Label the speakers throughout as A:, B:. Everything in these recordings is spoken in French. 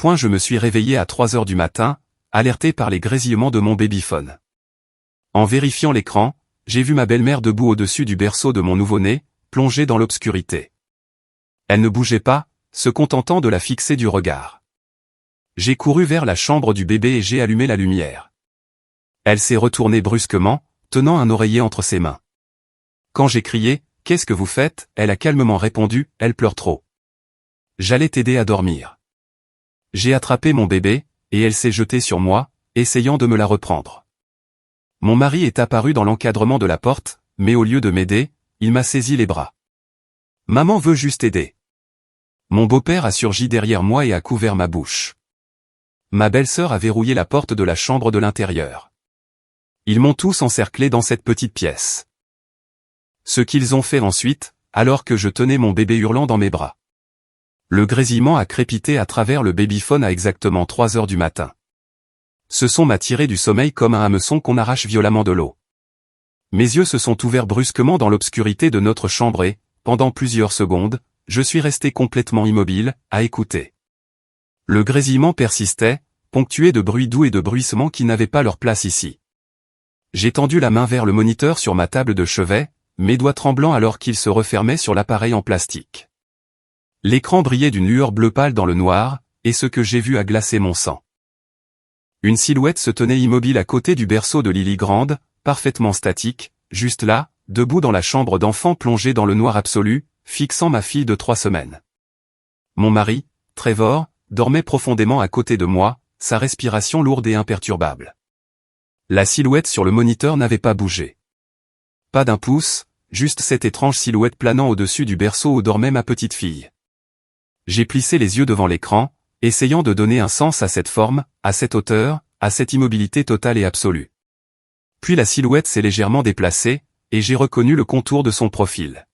A: Je me suis réveillé à 3 heures du matin, alerté par les grésillements de mon babyphone. En vérifiant l'écran, j'ai vu ma belle-mère debout au-dessus du berceau de mon nouveau-né, plongée dans l'obscurité. Elle ne bougeait pas, se contentant de la fixer du regard. J'ai couru vers la chambre du bébé et j'ai allumé la lumière. Elle s'est retournée brusquement, tenant un oreiller entre ses mains. Quand j'ai crié « Qu'est-ce que vous faites ?», elle a calmement répondu « Elle pleure trop. J'allais t'aider à dormir. » J'ai attrapé mon bébé, et elle s'est jetée sur moi, essayant de me la reprendre. Mon mari est apparu dans l'encadrement de la porte, mais au lieu de m'aider, il m'a saisi les bras. Maman veut juste aider. Mon beau-père a surgi derrière moi et a couvert ma bouche. Ma belle-sœur a verrouillé la porte de la chambre de l'intérieur. Ils m'ont tous encerclé dans cette petite pièce. Ce qu'ils ont fait ensuite, alors que je tenais mon bébé hurlant dans mes bras. Le grésillement a crépité à travers le babyphone à exactement 3 heures du matin. Ce son m'a tiré du sommeil comme un hameçon qu'on arrache violemment de l'eau. Mes yeux se sont ouverts brusquement dans l'obscurité de notre chambre et, pendant plusieurs secondes, je suis resté complètement immobile, à écouter. Le grésillement persistait, ponctué de bruits doux et de bruissements qui n'avaient pas leur place ici. J'ai tendu la main vers le moniteur sur ma table de chevet, mes doigts tremblants alors qu'il se refermait sur l'appareil en plastique. L'écran brillait d'une lueur bleu pâle dans le noir, et ce que j'ai vu a glacé mon sang. Une silhouette se tenait immobile à côté du berceau de Lily Grande, parfaitement statique, juste là, debout dans la chambre d'enfant plongée dans le noir absolu, fixant ma fille de 3 semaines. Mon mari, Trevor, dormait profondément à côté de moi, sa respiration lourde et imperturbable. La silhouette sur le moniteur n'avait pas bougé. Pas d'un pouce, juste cette étrange silhouette planant au-dessus du berceau où dormait ma petite fille. J'ai plissé les yeux devant l'écran, essayant de donner un sens à cette forme, à cette hauteur, à cette immobilité totale et absolue. Puis la silhouette s'est légèrement déplacée, et j'ai reconnu le contour de son profil.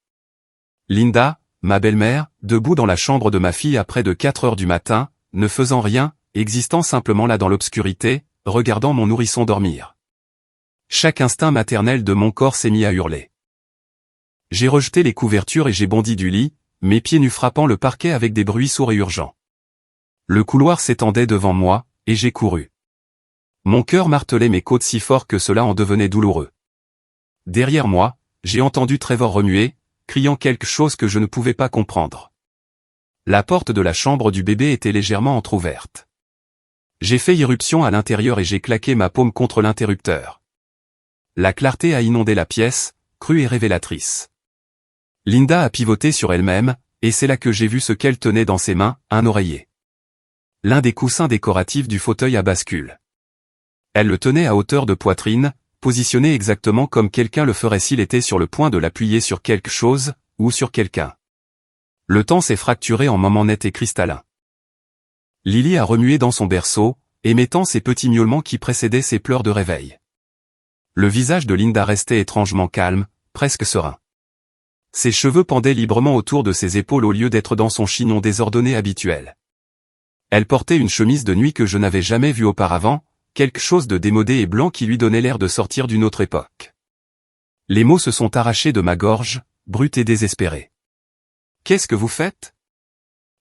A: Linda, ma belle-mère, debout dans la chambre de ma fille à près de 4 heures du matin, ne faisant rien, existant simplement là dans l'obscurité, regardant mon nourrisson dormir. Chaque instinct maternel de mon corps s'est mis à hurler. J'ai rejeté les couvertures et j'ai bondi du lit, mes pieds nus frappant le parquet avec des bruits sourds et urgents. Le couloir s'étendait devant moi, et j'ai couru. Mon cœur martelait mes côtes si fort que cela en devenait douloureux. Derrière moi, j'ai entendu Trevor remuer, criant quelque chose que je ne pouvais pas comprendre. La porte de la chambre du bébé était légèrement entr'ouverte. J'ai fait irruption à l'intérieur et j'ai claqué ma paume contre l'interrupteur. La clarté a inondé la pièce, crue et révélatrice. Linda a pivoté sur elle-même, et c'est là que j'ai vu ce qu'elle tenait dans ses mains, un oreiller. L'un des coussins décoratifs du fauteuil à bascule. Elle le tenait à hauteur de poitrine, positionné exactement comme quelqu'un le ferait s'il était sur le point de l'appuyer sur quelque chose, ou sur quelqu'un. Le temps s'est fracturé en moments nets et cristallins. Lily a remué dans son berceau, émettant ces petits miaulements qui précédaient ses pleurs de réveil. Le visage de Linda restait étrangement calme, presque serein. Ses cheveux pendaient librement autour de ses épaules au lieu d'être dans son chignon désordonné habituel. Elle portait une chemise de nuit que je n'avais jamais vue auparavant, quelque chose de démodé et blanc qui lui donnait l'air de sortir d'une autre époque. Les mots se sont arrachés de ma gorge, bruts et désespérés. « Qu'est-ce que vous faites ?»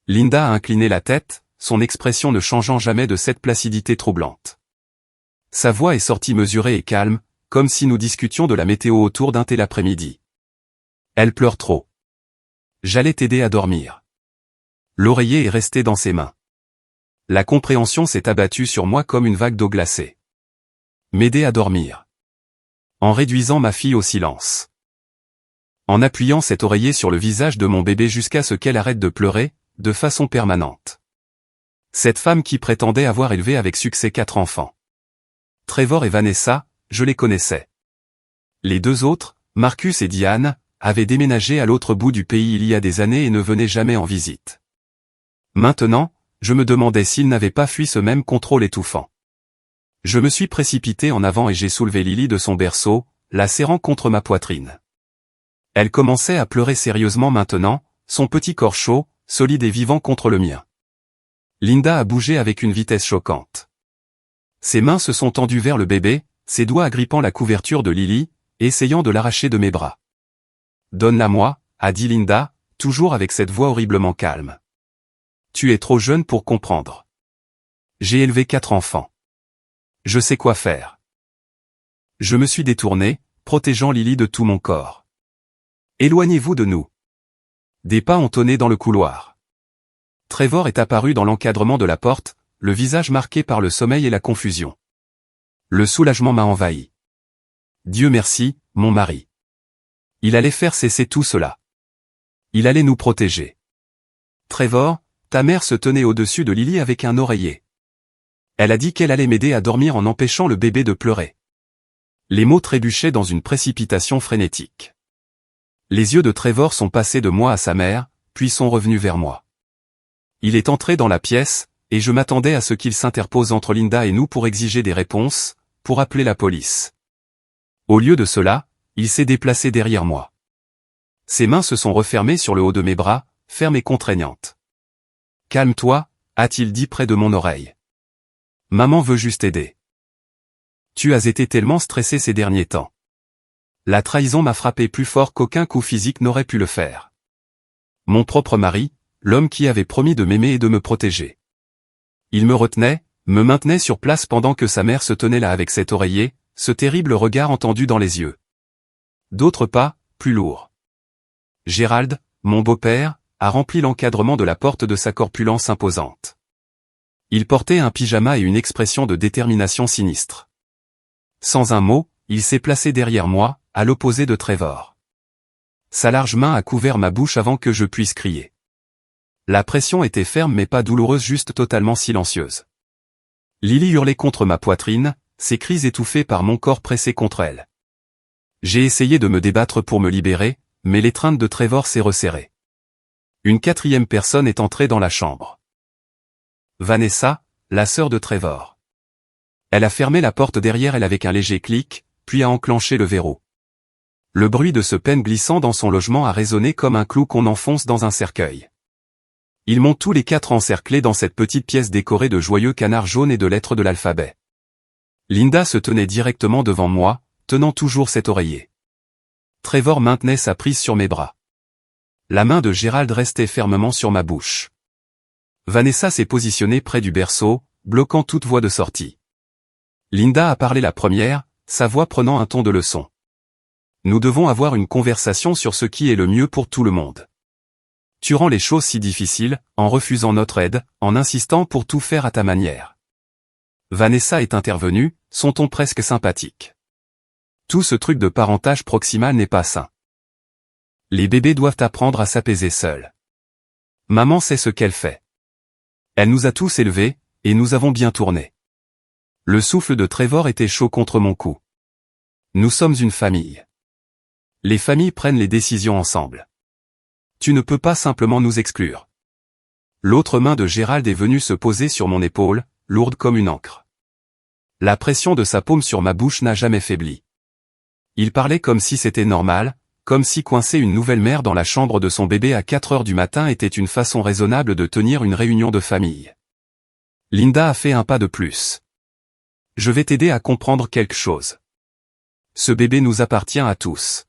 A: Linda a incliné la tête, son expression ne changeant jamais de cette placidité troublante. Sa voix est sortie mesurée et calme, comme si nous discutions de la météo autour d'un thé l'après-midi. Elle pleure trop. J'allais t'aider à dormir. L'oreiller est resté dans ses mains. La compréhension s'est abattue sur moi comme une vague d'eau glacée. M'aider à dormir. En réduisant ma fille au silence. En appuyant cet oreiller sur le visage de mon bébé jusqu'à ce qu'elle arrête de pleurer, de façon permanente. Cette femme qui prétendait avoir élevé avec succès 4 enfants. Trevor et Vanessa, je les connaissais. Les 2 autres, Marcus et Diane, avaient déménagé à l'autre bout du pays il y a des années et ne venaient jamais en visite. Maintenant, je me demandais s'ils n'avaient pas fui ce même contrôle étouffant. Je me suis précipité en avant et j'ai soulevé Lily de son berceau, la serrant contre ma poitrine. Elle commençait à pleurer sérieusement maintenant, son petit corps chaud, solide et vivant contre le mien. Linda a bougé avec une vitesse choquante. Ses mains se sont tendues vers le bébé, ses doigts agrippant la couverture de Lily, essayant de l'arracher de mes bras. « Donne-la-moi » a dit Linda, toujours avec cette voix horriblement calme. « Tu es trop jeune pour comprendre. J'ai élevé 4 enfants. Je sais quoi faire. Je me suis détourné, protégeant Lily de tout mon corps. Éloignez-vous de nous. Des pas ont tonné dans le couloir. Trevor est apparu dans l'encadrement de la porte, le visage marqué par le sommeil et la confusion. Le soulagement m'a envahi. Dieu merci, mon mari. Il allait faire cesser tout cela. Il allait nous protéger. Trevor, ta mère se tenait au-dessus de Lily avec un oreiller. Elle a dit qu'elle allait m'aider à dormir en empêchant le bébé de pleurer. Les mots trébuchaient dans une précipitation frénétique. Les yeux de Trevor sont passés de moi à sa mère, puis sont revenus vers moi. Il est entré dans la pièce, et je m'attendais à ce qu'il s'interpose entre Linda et nous pour exiger des réponses, pour appeler la police. Au lieu de cela, il s'est déplacé derrière moi. Ses mains se sont refermées sur le haut de mes bras, fermes et contraignantes. « Calme-toi », a-t-il dit près de mon oreille. « Maman veut juste aider. Tu as été tellement stressé ces derniers temps. La trahison m'a frappé plus fort qu'aucun coup physique n'aurait pu le faire. Mon propre mari, l'homme qui avait promis de m'aimer et de me protéger. Il me retenait, me maintenait sur place pendant que sa mère se tenait là avec cet oreiller, ce terrible regard entendu dans les yeux. D'autres pas, plus lourds. Gérald, mon beau-père, a rempli l'encadrement de la porte de sa corpulence imposante. Il portait un pyjama et une expression de détermination sinistre. Sans un mot, il s'est placé derrière moi, à l'opposé de Trevor. Sa large main a couvert ma bouche avant que je puisse crier. La pression était ferme mais pas douloureuse, juste totalement silencieuse. Lily hurlait contre ma poitrine, ses cris étouffés par mon corps pressé contre elle. J'ai essayé de me débattre pour me libérer, mais l'étreinte de Trevor s'est resserrée. Une 4e personne est entrée dans la chambre. Vanessa, la sœur de Trevor. Elle a fermé la porte derrière elle avec un léger clic, puis a enclenché le verrou. Le bruit de ce peigne glissant dans son logement a résonné comme un clou qu'on enfonce dans un cercueil. Ils m'ont tous les 4 encerclés dans cette petite pièce décorée de joyeux canards jaunes et de lettres de l'alphabet. Linda se tenait directement devant moi, tenant toujours cet oreiller. Trevor maintenait sa prise sur mes bras. La main de Gérald restait fermement sur ma bouche. Vanessa s'est positionnée près du berceau, bloquant toute voie de sortie. Linda a parlé la première, sa voix prenant un ton de leçon. Nous devons avoir une conversation sur ce qui est le mieux pour tout le monde. Tu rends les choses si difficiles, en refusant notre aide, en insistant pour tout faire à ta manière. Vanessa est intervenue, son ton presque sympathique. Tout ce truc de parentage proximal n'est pas sain. Les bébés doivent apprendre à s'apaiser seuls. Maman sait ce qu'elle fait. Elle nous a tous élevés, et nous avons bien tourné. Le souffle de Trevor était chaud contre mon cou. Nous sommes une famille. Les familles prennent les décisions ensemble. Tu ne peux pas simplement nous exclure. L'autre main de Gérald est venue se poser sur mon épaule, lourde comme une ancre. La pression de sa paume sur ma bouche n'a jamais faibli. Il parlait comme si c'était normal, comme si coincer une nouvelle mère dans la chambre de son bébé à 4 heures du matin était une façon raisonnable de tenir une réunion de famille. Linda a fait un pas de plus. Je vais t'aider à comprendre quelque chose. Ce bébé nous appartient à tous.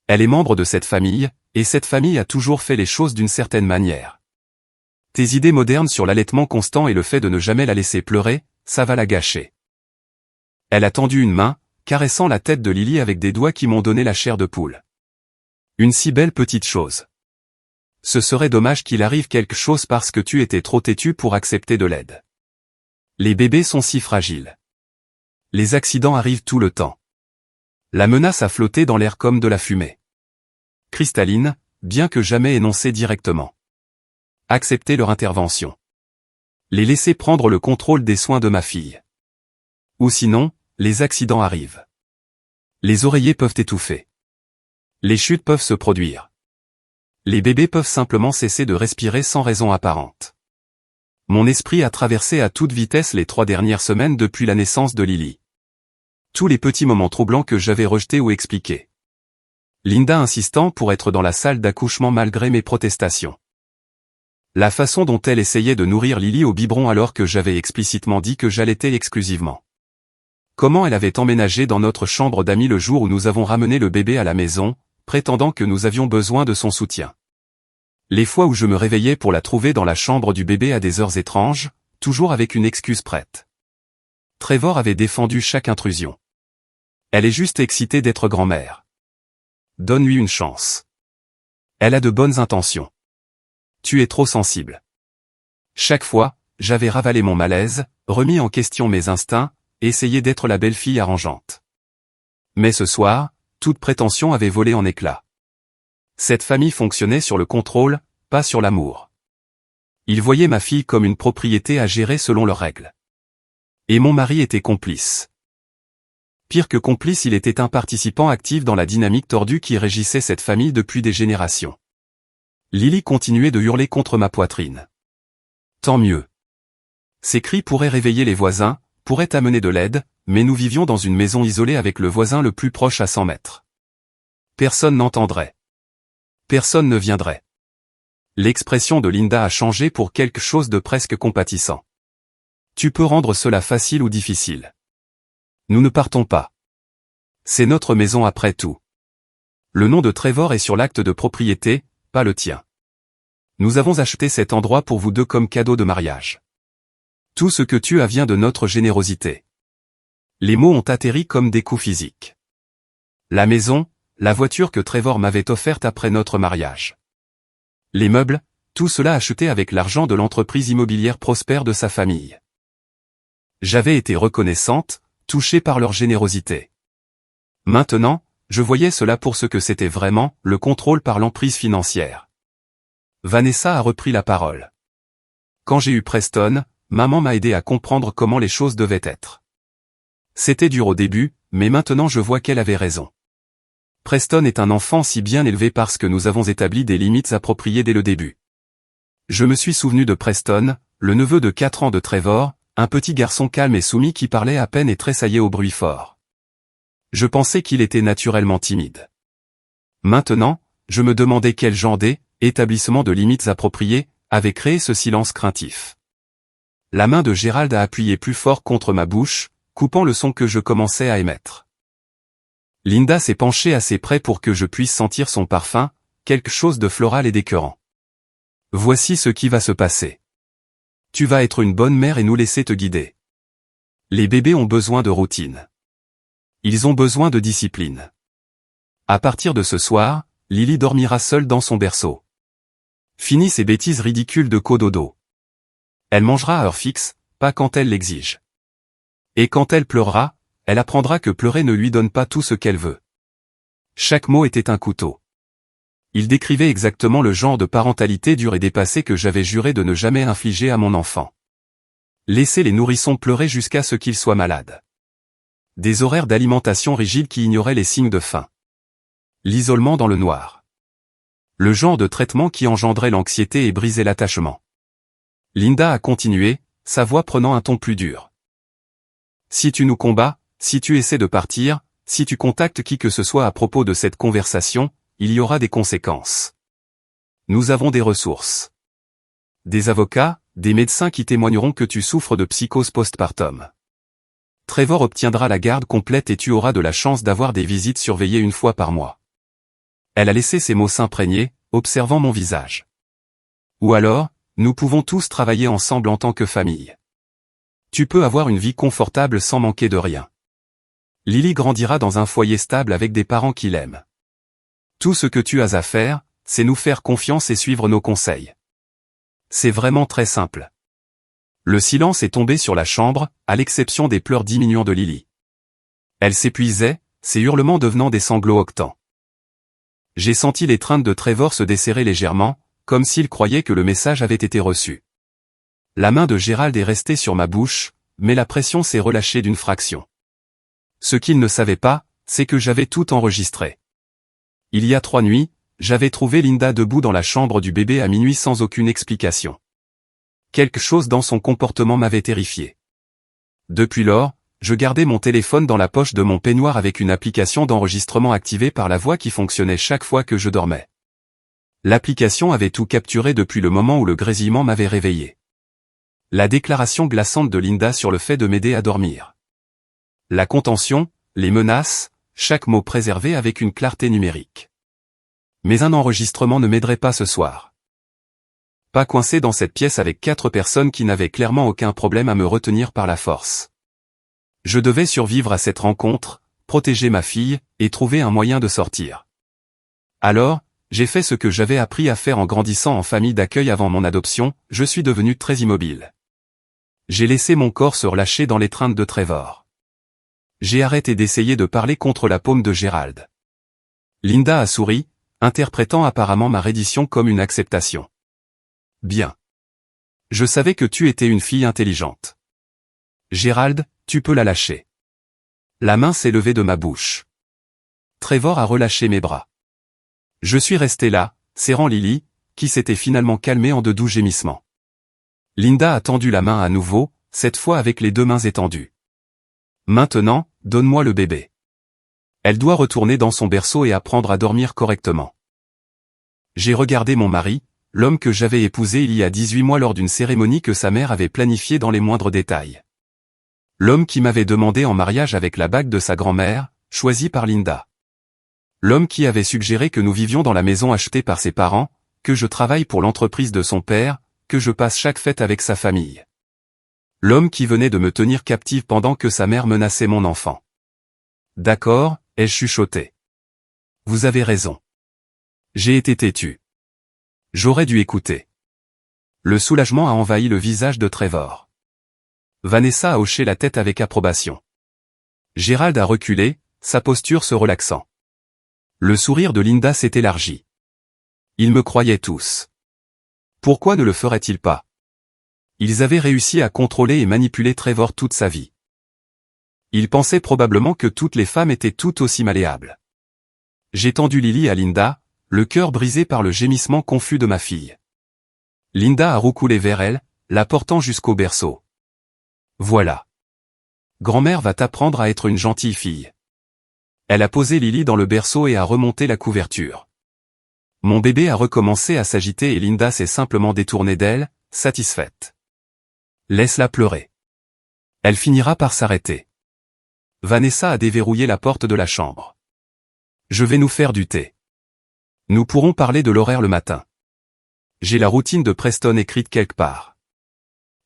A: Elle est membre de cette famille, et cette famille a toujours fait les choses d'une certaine manière. Tes idées modernes sur l'allaitement constant et le fait de ne jamais la laisser pleurer, ça va la gâcher. Elle a tendu une main, caressant la tête de Lily avec des doigts qui m'ont donné la chair de poule. Une si belle petite chose. Ce serait dommage qu'il arrive quelque chose parce que tu étais trop têtu pour accepter de l'aide. Les bébés sont si fragiles. Les accidents arrivent tout le temps. La menace a flotté dans l'air comme de la fumée. Cristalline, bien que jamais énoncée directement. Accepter leur intervention. Les laisser prendre le contrôle des soins de ma fille. Ou sinon, les accidents arrivent. Les oreillers peuvent étouffer. Les chutes peuvent se produire. Les bébés peuvent simplement cesser de respirer sans raison apparente. Mon esprit a traversé à toute vitesse les 3 dernières semaines depuis la naissance de Lily. Tous les petits moments troublants que j'avais rejetés ou expliqués. Linda insistant pour être dans la salle d'accouchement malgré mes protestations. La façon dont elle essayait de nourrir Lily au biberon alors que j'avais explicitement dit que j'allaitais exclusivement. Comment elle avait emménagé dans notre chambre d'amis le jour où nous avons ramené le bébé à la maison, prétendant que nous avions besoin de son soutien. Les fois où je me réveillais pour la trouver dans la chambre du bébé à des heures étranges, toujours avec une excuse prête. Trevor avait défendu chaque intrusion. Elle est juste excitée d'être grand-mère. Donne-lui une chance. Elle a de bonnes intentions. Tu es trop sensible. Chaque fois, j'avais ravalé mon malaise, remis en question mes instincts, essayé d'être la belle-fille arrangeante. Mais ce soir, toute prétention avait volé en éclats. Cette famille fonctionnait sur le contrôle, pas sur l'amour. Ils voyaient ma fille comme une propriété à gérer selon leurs règles. Et mon mari était complice. Pire que complice, il était un participant actif dans la dynamique tordue qui régissait cette famille depuis des générations. Lily continuait de hurler contre ma poitrine. Tant mieux. Ces cris pourraient réveiller les voisins, pourraient amener de l'aide, mais nous vivions dans une maison isolée avec le voisin le plus proche à 100 mètres. Personne n'entendrait. Personne ne viendrait. L'expression de Linda a changé pour quelque chose de presque compatissant. Tu peux rendre cela facile ou difficile. Nous ne partons pas. C'est notre maison après tout. Le nom de Trevor est sur l'acte de propriété, pas le tien. Nous avons acheté cet endroit pour vous deux comme cadeau de mariage. Tout ce que tu as vient de notre générosité. Les mots ont atterri comme des coups physiques. La maison, la voiture que Trevor m'avait offerte après notre mariage. Les meubles, tout cela acheté avec l'argent de l'entreprise immobilière prospère de sa famille. J'avais été reconnaissante, touchée par leur générosité. Maintenant, je voyais cela pour ce que c'était vraiment, le contrôle par l'emprise financière. Vanessa a repris la parole. Quand j'ai eu Preston, maman m'a aidé à comprendre comment les choses devaient être. C'était dur au début, mais maintenant je vois qu'elle avait raison. Preston est un enfant si bien élevé parce que nous avons établi des limites appropriées dès le début. Je me suis souvenu de Preston, le neveu de 4 ans de Trevor, un petit garçon calme et soumis qui parlait à peine et tressaillait au bruit fort. Je pensais qu'il était naturellement timide. Maintenant, je me demandais quel genre d'établissement de limites appropriées avait créé ce silence craintif. La main de Gérald a appuyé plus fort contre ma bouche, coupant le son que je commençais à émettre. Linda s'est penchée assez près pour que je puisse sentir son parfum, quelque chose de floral et d'écœurant. Voici ce qui va se passer. Tu vas être une bonne mère et nous laisser te guider. Les bébés ont besoin de routine. Ils ont besoin de discipline. À partir de ce soir, Lily dormira seule dans son berceau. Fini ces bêtises ridicules de cododo. Elle mangera à heure fixe, pas quand elle l'exige. Et quand elle pleurera, elle apprendra que pleurer ne lui donne pas tout ce qu'elle veut. Chaque mot était un couteau. Il décrivait exactement le genre de parentalité dure et dépassée que j'avais juré de ne jamais infliger à mon enfant. Laisser les nourrissons pleurer jusqu'à ce qu'ils soient malades. Des horaires d'alimentation rigides qui ignoraient les signes de faim. L'isolement dans le noir. Le genre de traitement qui engendrait l'anxiété et brisait l'attachement. Linda a continué, sa voix prenant un ton plus dur. Si tu nous combats, si tu essaies de partir, si tu contactes qui que ce soit à propos de cette conversation, il y aura des conséquences. Nous avons des ressources. Des avocats, des médecins qui témoigneront que tu souffres de psychose postpartum. Trevor obtiendra la garde complète et tu auras de la chance d'avoir des visites surveillées 1 fois par mois. Elle a laissé ses mots s'imprégner, observant mon visage. Ou alors, nous pouvons tous travailler ensemble en tant que famille. Tu peux avoir une vie confortable sans manquer de rien. Lily grandira dans un foyer stable avec des parents qui l'aiment. Tout ce que tu as à faire, c'est nous faire confiance et suivre nos conseils. C'est vraiment très simple. Le silence est tombé sur la chambre, à l'exception des pleurs diminuants de Lily. Elle s'épuisait, ses hurlements devenant des sanglots octants. J'ai senti l'étreinte de Trevor se desserrer légèrement, comme s'il croyait que le message avait été reçu. La main de Gérald est restée sur ma bouche, mais la pression s'est relâchée d'une fraction. Ce qu'il ne savait pas, c'est que j'avais tout enregistré. Il y a 3 nuits, j'avais trouvé Linda debout dans la chambre du bébé à minuit sans aucune explication. Quelque chose dans son comportement m'avait terrifié. Depuis lors, je gardais mon téléphone dans la poche de mon peignoir avec une application d'enregistrement activée par la voix qui fonctionnait chaque fois que je dormais. L'application avait tout capturé depuis le moment où le grésillement m'avait réveillé. La déclaration glaçante de Linda sur le fait de m'aider à dormir. La contention, les menaces, chaque mot préservé avec une clarté numérique. Mais un enregistrement ne m'aiderait pas ce soir. pas coincé dans cette pièce avec 4 personnes qui n'avaient clairement aucun problème à me retenir par la force. Je devais survivre à cette rencontre, protéger ma fille, et trouver un moyen de sortir. Alors, j'ai fait ce que j'avais appris à faire en grandissant en famille d'accueil avant mon adoption, je suis devenu très immobile. J'ai laissé mon corps se relâcher dans l'étreinte de Trevor. J'ai arrêté d'essayer de parler contre la paume de Gérald. Linda a souri, interprétant apparemment ma reddition comme une acceptation. Bien. Je savais que tu étais une fille intelligente. Gérald, tu peux la lâcher. La main s'est levée de ma bouche. Trevor a relâché mes bras. Je suis resté là, serrant Lily, qui s'était finalement calmée en de doux gémissements. Linda a tendu la main à nouveau, cette fois avec les 2 mains étendues. Maintenant, donne-moi le bébé. Elle doit retourner dans son berceau et apprendre à dormir correctement. J'ai regardé mon mari, l'homme que j'avais épousé il y a 18 mois lors d'une cérémonie que sa mère avait planifiée dans les moindres détails. L'homme qui m'avait demandé en mariage avec la bague de sa grand-mère, choisie par Linda. L'homme qui avait suggéré que nous vivions dans la maison achetée par ses parents, que je travaille pour l'entreprise de son père, que je passe chaque fête avec sa famille. L'homme qui venait de me tenir captive pendant que sa mère menaçait mon enfant. D'accord, ai-je chuchoté. Vous avez raison. J'ai été têtu. J'aurais dû écouter. Le soulagement a envahi le visage de Trevor. Vanessa a hoché la tête avec approbation. Gérald a reculé, sa posture se relaxant. Le sourire de Linda s'est élargi. Ils me croyaient tous. Pourquoi ne le feraient-ils pas? Ils avaient réussi à contrôler et manipuler Trevor toute sa vie. Ils pensaient probablement que toutes les femmes étaient tout aussi malléables. J'ai tendu Lily à Linda, le cœur brisé par le gémissement confus de ma fille. Linda a roucoulé vers elle, la portant jusqu'au berceau. Voilà. Grand-mère va t'apprendre à être une gentille fille. Elle a posé Lily dans le berceau et a remonté la couverture. Mon bébé a recommencé à s'agiter et Linda s'est simplement détournée d'elle, satisfaite. Laisse-la pleurer. Elle finira par s'arrêter. Vanessa a déverrouillé la porte de la chambre. Je vais nous faire du thé. Nous pourrons parler de l'horaire le matin. J'ai la routine de Preston écrite quelque part.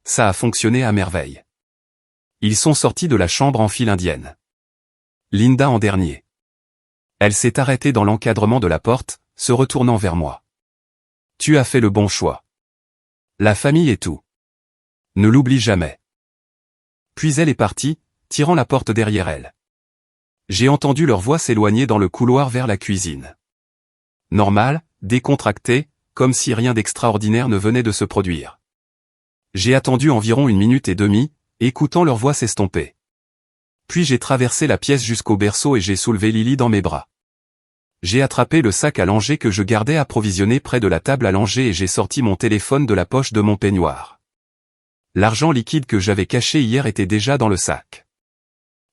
A: Ça a fonctionné à merveille. Ils sont sortis de la chambre en file indienne. Linda en dernier. Elle s'est arrêtée dans l'encadrement de la porte, se retournant vers moi. Tu as fait le bon choix. La famille est tout. Ne l'oublie jamais. Puis elle est partie, tirant la porte derrière elle. J'ai entendu leur voix s'éloigner dans le couloir vers la cuisine. Normal, décontracté, comme si rien d'extraordinaire ne venait de se produire. J'ai attendu environ 1 minute et demie, écoutant leur voix s'estomper. Puis j'ai traversé la pièce jusqu'au berceau et j'ai soulevé Lily dans mes bras. J'ai attrapé le sac à langer que je gardais approvisionné près de la table à langer et j'ai sorti mon téléphone de la poche de mon peignoir. L'argent liquide que j'avais caché hier était déjà dans le sac.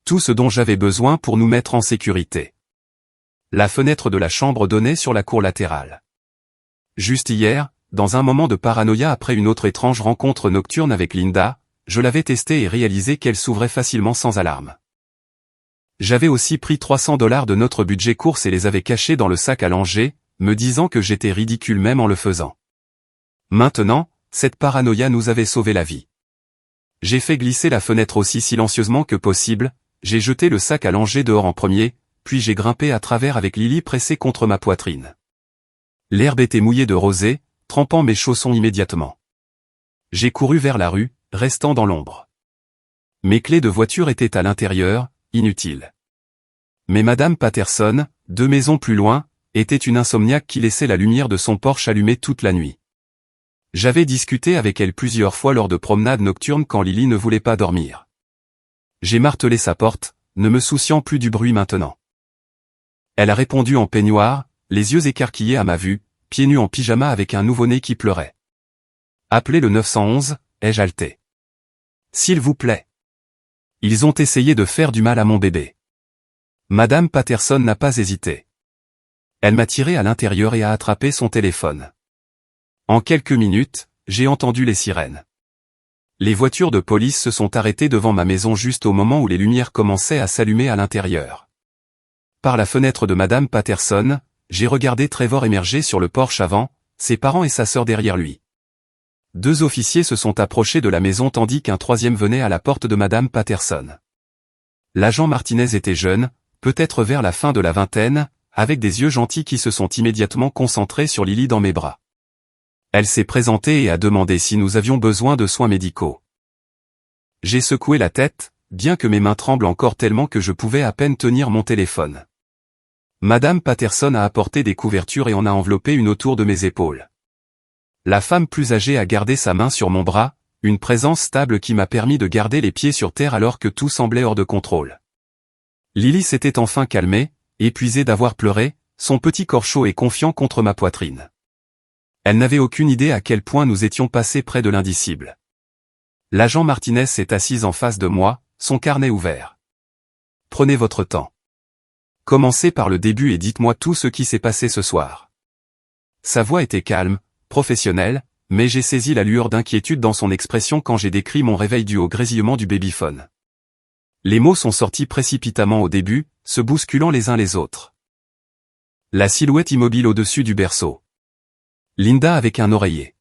A: Tout ce dont j'avais besoin pour nous mettre en sécurité. La fenêtre de la chambre donnait sur la cour latérale. Juste hier, dans un moment de paranoïa après une autre étrange rencontre nocturne avec Linda, je l'avais testée et réalisé qu'elle s'ouvrait facilement sans alarme. J'avais aussi pris $300 de notre budget course et les avais cachés dans le sac à langer, me disant que j'étais ridicule même en le faisant. Maintenant, cette paranoïa nous avait sauvé la vie. J'ai fait glisser la fenêtre aussi silencieusement que possible, j'ai jeté le sac à langer dehors en premier, puis j'ai grimpé à travers avec Lily pressée contre ma poitrine. L'herbe était mouillée de rosée, trempant mes chaussons immédiatement. J'ai couru vers la rue, restant dans l'ombre. Mes clés de voiture étaient à l'intérieur, inutiles. Mais Madame Patterson, 2 maisons plus loin, était une insomniaque qui laissait la lumière de son Porsche allumée toute la nuit. J'avais discuté avec elle plusieurs fois lors de promenades nocturnes quand Lily ne voulait pas dormir. J'ai martelé sa porte, ne me souciant plus du bruit maintenant. Elle a répondu en peignoir, les yeux écarquillés à ma vue, pieds nus en pyjama avec un nouveau-né qui pleurait. Appelez le 911, ai-je haleté. S'il vous plaît. Ils ont essayé de faire du mal à mon bébé. Madame Patterson n'a pas hésité. Elle m'a tiré à l'intérieur et a attrapé son téléphone. En quelques minutes, j'ai entendu les sirènes. Les voitures de police se sont arrêtées devant ma maison juste au moment où les lumières commençaient à s'allumer à l'intérieur. Par la fenêtre de Madame Patterson, j'ai regardé Trevor émerger sur le porche avant, ses parents et sa sœur derrière lui. 2 officiers se sont approchés de la maison tandis qu'un troisième venait à la porte de Madame Patterson. L'agent Martinez était jeune, peut-être vers la fin de la vingtaine, avec des yeux gentils qui se sont immédiatement concentrés sur Lily dans mes bras. Elle s'est présentée et a demandé si nous avions besoin de soins médicaux. J'ai secoué la tête, bien que mes mains tremblent encore tellement que je pouvais à peine tenir mon téléphone. Madame Patterson a apporté des couvertures et en a enveloppé une autour de mes épaules. La femme plus âgée a gardé sa main sur mon bras, une présence stable qui m'a permis de garder les pieds sur terre alors que tout semblait hors de contrôle. Lily s'était enfin calmée, épuisée d'avoir pleuré, son petit corps chaud et confiant contre ma poitrine. Elle n'avait aucune idée à quel point nous étions passés près de l'indicible. L'agent Martinez s'est assise en face de moi, son carnet ouvert. Prenez votre temps. Commencez par le début et dites-moi tout ce qui s'est passé ce soir. Sa voix était calme, professionnelle, mais j'ai saisi la lueur d'inquiétude dans son expression quand j'ai décrit mon réveil dû au grésillement du babyphone. Les mots sont sortis précipitamment au début, se bousculant les uns les autres. La silhouette immobile au-dessus du berceau. Linda avec un oreiller.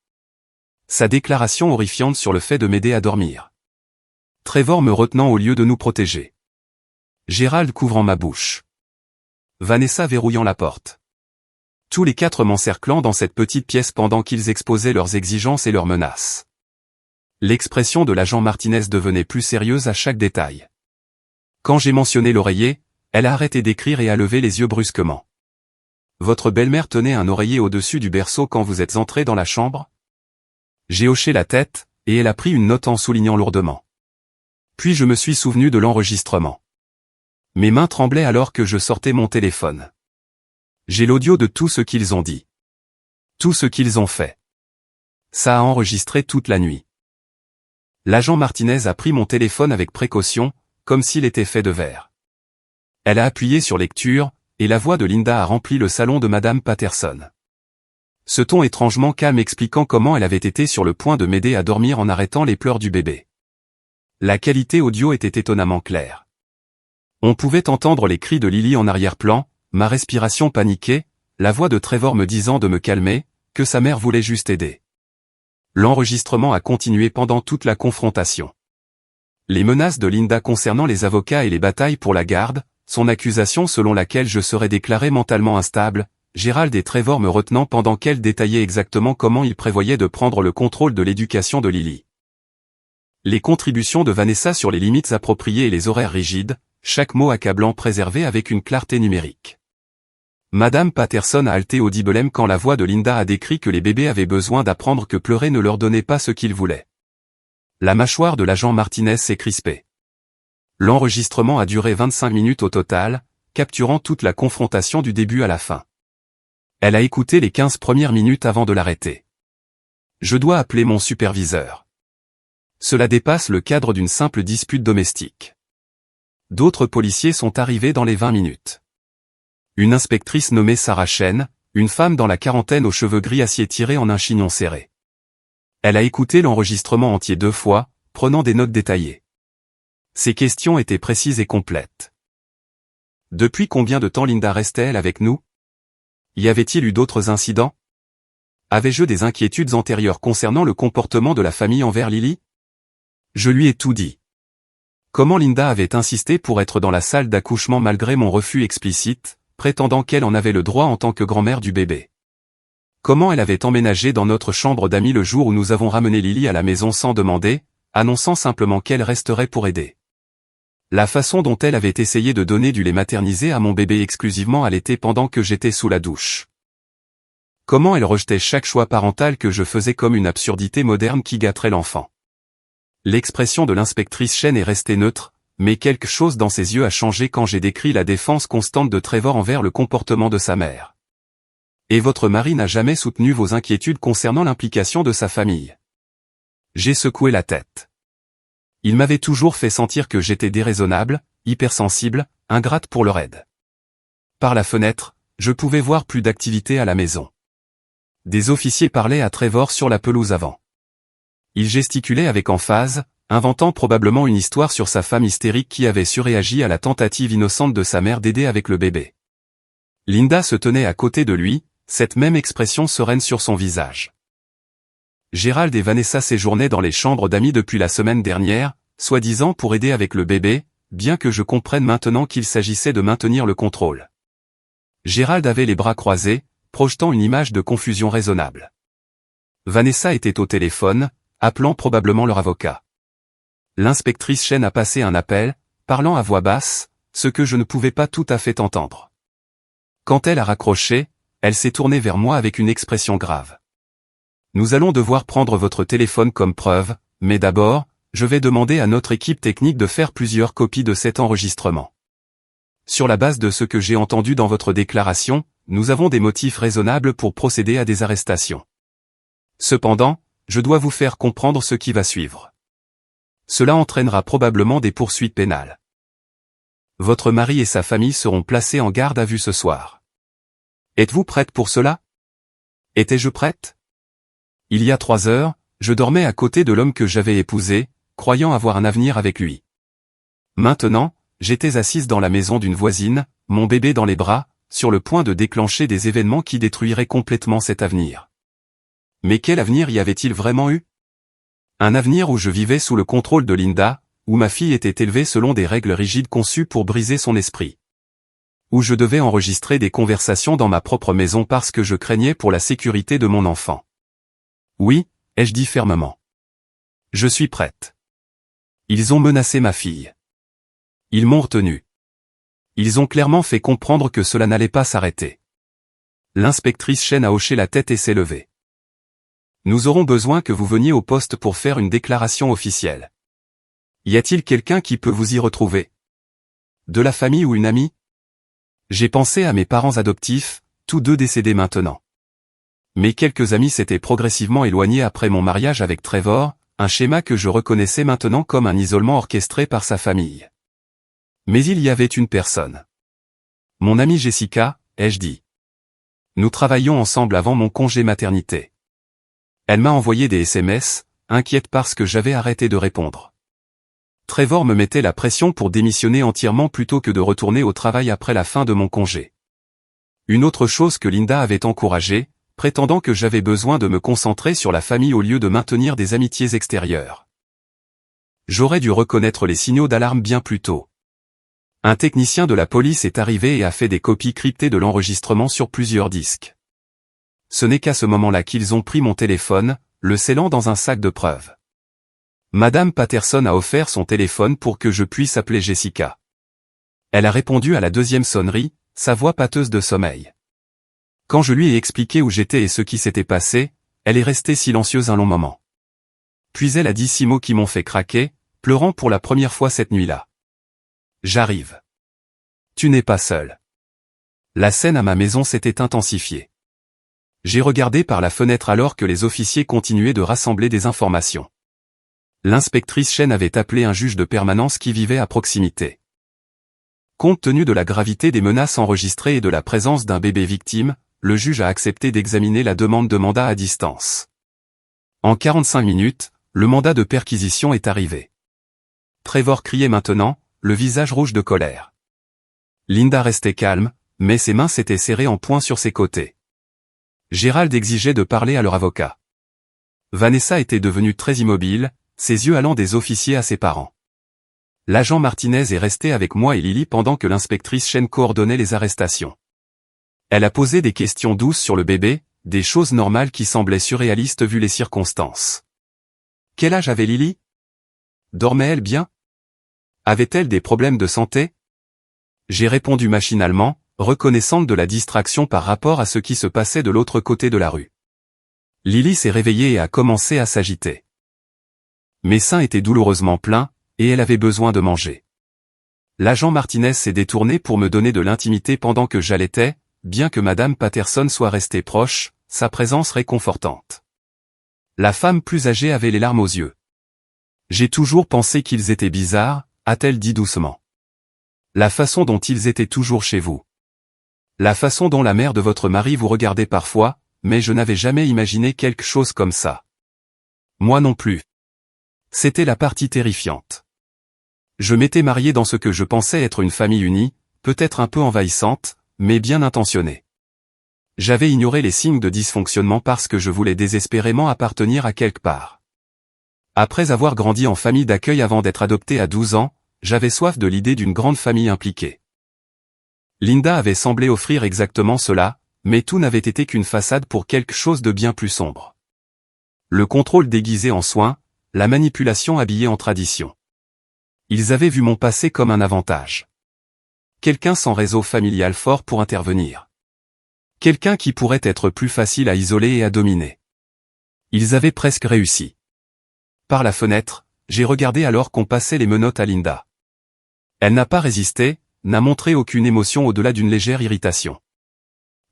A: Sa déclaration horrifiante sur le fait de m'aider à dormir. Trevor me retenant au lieu de nous protéger. Gérald couvrant ma bouche. Vanessa verrouillant la porte. Tous les 4 m'encerclant dans cette petite pièce pendant qu'ils exposaient leurs exigences et leurs menaces. L'expression de l'agent Martinez devenait plus sérieuse à chaque détail. Quand j'ai mentionné l'oreiller, elle a arrêté d'écrire et a levé les yeux brusquement. Votre belle-mère tenait un oreiller au-dessus du berceau quand vous êtes entré dans la chambre? J'ai hoché la tête, et elle a pris une note en soulignant lourdement. Puis je me suis souvenu de l'enregistrement. Mes mains tremblaient alors que je sortais mon téléphone. J'ai l'audio de tout ce qu'ils ont dit. Tout ce qu'ils ont fait. Ça a enregistré toute la nuit. L'agent Martinez a pris mon téléphone avec précaution, comme s'il était fait de verre. Elle a appuyé sur lecture, et la voix de Linda a rempli le salon de Madame Patterson. Ce ton étrangement calme expliquant comment elle avait été sur le point de m'aider à dormir en arrêtant les pleurs du bébé. La qualité audio était étonnamment claire. On pouvait entendre les cris de Lily en arrière-plan, ma respiration paniquée, la voix de Trevor me disant de me calmer, que sa mère voulait juste aider. L'enregistrement a continué pendant toute la confrontation. Les menaces de Linda concernant les avocats et les batailles pour la garde, son accusation selon laquelle je serais déclaré mentalement instable, Gérald et Trevor me retenant pendant qu'elle détaillait exactement comment ils prévoyaient de prendre le contrôle de l'éducation de Lily. Les contributions de Vanessa sur les limites appropriées et les horaires rigides, chaque mot accablant préservé avec une clarté numérique. Madame Patterson a halté audiblem quand la voix de Linda a décrit que les bébés avaient besoin d'apprendre que pleurer ne leur donnait pas ce qu'ils voulaient. La mâchoire de l'agent Martinez s'est crispée. L'enregistrement a duré 25 minutes au total, capturant toute la confrontation du début à la fin. Elle a écouté les 15 premières minutes avant de l'arrêter. Je dois appeler mon superviseur. Cela dépasse le cadre d'une simple dispute domestique. D'autres policiers sont arrivés dans les 20 minutes. Une inspectrice nommée Sarah Chen, une femme dans la quarantaine aux cheveux gris acier tirés en un chignon serré. Elle a écouté l'enregistrement entier 2 fois, prenant des notes détaillées. Ses questions étaient précises et complètes. Depuis combien de temps Linda restait-elle avec nous? Y avait-il eu d'autres incidents? Avais-je des inquiétudes antérieures concernant le comportement de la famille envers Lily? Je lui ai tout dit. Comment Linda avait insisté pour être dans la salle d'accouchement malgré mon refus explicite, prétendant qu'elle en avait le droit en tant que grand-mère du bébé. Comment elle avait emménagé dans notre chambre d'amis le jour où nous avons ramené Lily à la maison sans demander, annonçant simplement qu'elle resterait pour aider. La façon dont elle avait essayé de donner du lait maternisé à mon bébé exclusivement à l'été pendant que j'étais sous la douche. Comment elle rejetait chaque choix parental que je faisais comme une absurdité moderne qui gâterait l'enfant. L'expression de l'inspectrice Chen est restée neutre, mais quelque chose dans ses yeux a changé quand j'ai décrit la défense constante de Trevor envers le comportement de sa mère. Et votre mari n'a jamais soutenu vos inquiétudes concernant l'implication de sa famille. J'ai secoué la tête. Il m'avait toujours fait sentir que j'étais déraisonnable, hypersensible, ingrate pour leur aide. Par la fenêtre, je pouvais voir plus d'activité à la maison. Des officiers parlaient à Trevor sur la pelouse avant. Il gesticulait avec emphase, inventant probablement une histoire sur sa femme hystérique qui avait surréagi à la tentative innocente de sa mère d'aider avec le bébé. Linda se tenait à côté de lui, cette même expression sereine sur son visage. Gérald et Vanessa séjournaient dans les chambres d'amis depuis la semaine dernière, soi-disant pour aider avec le bébé, bien que je comprenne maintenant qu'il s'agissait de maintenir le contrôle. Gérald avait les bras croisés, projetant une image de confusion raisonnable. Vanessa était au téléphone, appelant probablement leur avocat. L'inspectrice Chen a passé un appel, parlant à voix basse, ce que je ne pouvais pas tout à fait entendre. Quand elle a raccroché, elle s'est tournée vers moi avec une expression grave. « Nous allons devoir prendre votre téléphone comme preuve, mais d'abord, je vais demander à notre équipe technique de faire plusieurs copies de cet enregistrement. Sur la base de ce que j'ai entendu dans votre déclaration, nous avons des motifs raisonnables pour procéder à des arrestations. Cependant, je dois vous faire comprendre ce qui va suivre. Cela entraînera probablement des poursuites pénales. Votre mari et sa famille seront placés en garde à vue ce soir. Êtes-vous prête pour cela? Étais-je prête? Il y a 3 heures, je dormais à côté de l'homme que j'avais épousé, croyant avoir un avenir avec lui. Maintenant, j'étais assise dans la maison d'une voisine, mon bébé dans les bras, sur le point de déclencher des événements qui détruiraient complètement cet avenir. Mais quel avenir y avait-il vraiment eu? Un avenir où je vivais sous le contrôle de Linda, où ma fille était élevée selon des règles rigides conçues pour briser son esprit. Où je devais enregistrer des conversations dans ma propre maison parce que je craignais pour la sécurité de mon enfant. Oui, ai-je dit fermement. Je suis prête. Ils ont menacé ma fille. Ils m'ont retenu. Ils ont clairement fait comprendre que cela n'allait pas s'arrêter. L'inspectrice Chen a hoché la tête et s'est levée. Nous aurons besoin que vous veniez au poste pour faire une déclaration officielle. Y a-t-il quelqu'un qui peut vous y retrouver? De la famille ou une amie? J'ai pensé à mes parents adoptifs, tous deux décédés maintenant. Mes quelques amis s'étaient progressivement éloignés après mon mariage avec Trevor, un schéma que je reconnaissais maintenant comme un isolement orchestré par sa famille. Mais il y avait une personne. Mon amie Jessica, ai-je dit. Nous travaillions ensemble avant mon congé maternité. Elle m'a envoyé des SMS, inquiète parce que j'avais arrêté de répondre. Trevor me mettait la pression pour démissionner entièrement plutôt que de retourner au travail après la fin de mon congé. Une autre chose que Linda avait encouragée, prétendant que j'avais besoin de me concentrer sur la famille au lieu de maintenir des amitiés extérieures. J'aurais dû reconnaître les signaux d'alarme bien plus tôt. Un technicien de la police est arrivé et a fait des copies cryptées de l'enregistrement sur plusieurs disques. Ce n'est qu'à ce moment-là qu'ils ont pris mon téléphone, le scellant dans un sac de preuves. Madame Patterson a offert son téléphone pour que je puisse appeler Jessica. Elle a répondu à la deuxième sonnerie, sa voix pâteuse de sommeil. Quand je lui ai expliqué où j'étais et ce qui s'était passé, elle est restée silencieuse un long moment. Puis elle a dit 6 mots qui m'ont fait craquer, pleurant pour la première fois cette nuit-là. J'arrive. Tu n'es pas seul. La scène à ma maison s'était intensifiée. J'ai regardé par la fenêtre alors que les officiers continuaient de rassembler des informations. L'inspectrice Chen avait appelé un juge de permanence qui vivait à proximité. Compte tenu de la gravité des menaces enregistrées et de la présence d'un bébé victime, le juge a accepté d'examiner la demande de mandat à distance. En 45 minutes, le mandat de perquisition est arrivé. Trevor criait maintenant, le visage rouge de colère. Linda restait calme, mais ses mains s'étaient serrées en poing sur ses côtés. Gérald exigeait de parler à leur avocat. Vanessa était devenue très immobile, ses yeux allant des officiers à ses parents. L'agent Martinez est resté avec moi et Lily pendant que l'inspectrice Chen coordonnait les arrestations. Elle a posé des questions douces sur le bébé, des choses normales qui semblaient surréalistes vu les circonstances. Quel âge avait Lily? Dormait-elle bien? Avait-elle des problèmes de santé? J'ai répondu machinalement, reconnaissante de la distraction par rapport à ce qui se passait de l'autre côté de la rue. Lily s'est réveillée et a commencé à s'agiter. Mes seins étaient douloureusement pleins, et elle avait besoin de manger. L'agent Martinez s'est détourné pour me donner de l'intimité pendant que j'allaitais, bien que Madame Patterson soit restée proche, sa présence réconfortante. La femme plus âgée avait les larmes aux yeux. J'ai toujours pensé qu'ils étaient bizarres, a-t-elle dit doucement. La façon dont ils étaient toujours chez vous. La façon dont la mère de votre mari vous regardait parfois, mais je n'avais jamais imaginé quelque chose comme ça. Moi non plus. C'était la partie terrifiante. Je m'étais marié dans ce que je pensais être une famille unie, peut-être un peu envahissante, mais bien intentionnée. J'avais ignoré les signes de dysfonctionnement parce que je voulais désespérément appartenir à quelque part. Après avoir grandi en famille d'accueil avant d'être adopté à 12 ans, j'avais soif de l'idée d'une grande famille impliquée. Linda avait semblé offrir exactement cela, mais tout n'avait été qu'une façade pour quelque chose de bien plus sombre. Le contrôle déguisé en soin, la manipulation habillée en tradition. Ils avaient vu mon passé comme un avantage. Quelqu'un sans réseau familial fort pour intervenir. Quelqu'un qui pourrait être plus facile à isoler et à dominer. Ils avaient presque réussi. Par la fenêtre, j'ai regardé alors qu'on passait les menottes à Linda. Elle n'a pas résisté, n'a montré aucune émotion au-delà d'une légère irritation.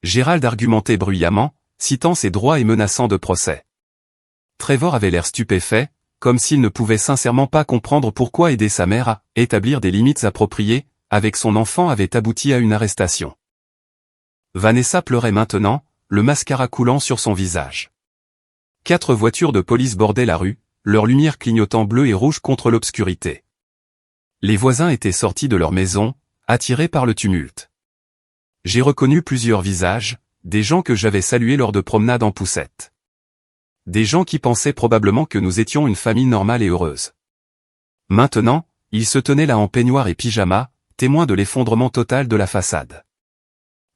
A: Gérald argumentait bruyamment, citant ses droits et menaçant de procès. Trevor avait l'air stupéfait, comme s'il ne pouvait sincèrement pas comprendre pourquoi aider sa mère à établir des limites appropriées, avec son enfant avait abouti à une arrestation. Vanessa pleurait maintenant, le mascara coulant sur son visage. 4 voitures de police bordaient la rue, leurs lumières clignotant bleu et rouge contre l'obscurité. Les voisins étaient sortis de leur maison, attirés par le tumulte. J'ai reconnu plusieurs visages, des gens que j'avais salués lors de promenades en poussette. Des gens qui pensaient probablement que nous étions une famille normale et heureuse. Maintenant, ils se tenaient là en peignoir et pyjama, témoins de l'effondrement total de la façade.